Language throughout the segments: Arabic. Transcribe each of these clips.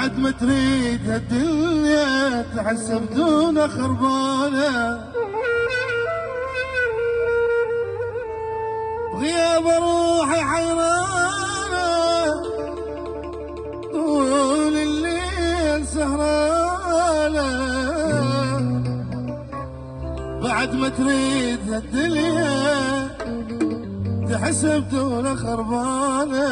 بعد ما تريد هالدنيا تحس بدون خربانة، بغياب روحي حيرانة طول الليل سهرانة. بعد ما تريد هالدنيا تحس بدون خربانة،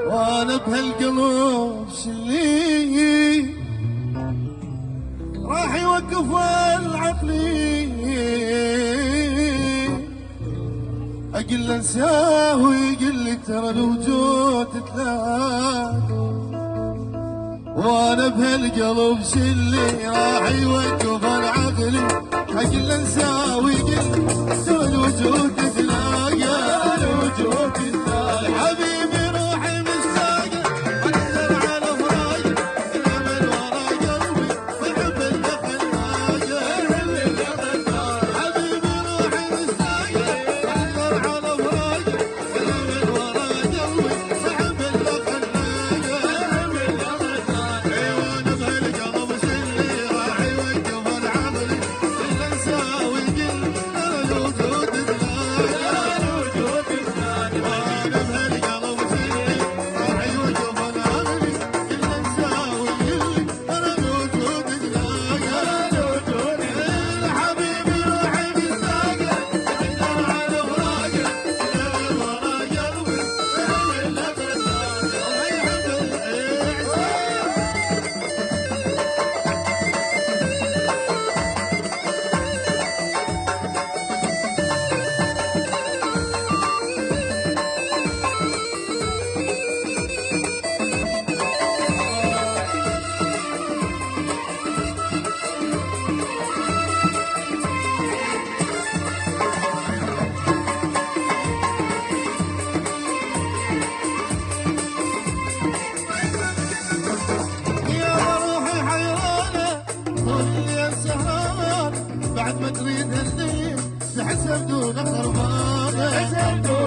وانا بهالقلب شلي راح يوقف العقلي، اقل انساه ويقول لي ترى الوجود تلاك، وانا بهالقلب شلي راح يوقف العقلي، اقل انساه ويقول لي ترى الوجود تلاقى، الوجود تلاقى حبيبي روحي مشتاقة اكثر على فراقي، الامل ورا قلبي والحب اللي خلاقه، حبيبي روحي مشتاقة اكثر على فراقي، الامل ورا قلبي والحب اللي خلاقه، وانا بهالقلب شلي راح يوقف العقل، الا انساه ويقل ترى الوجود بعد ما تريد هالليل تحس بدون خربانة.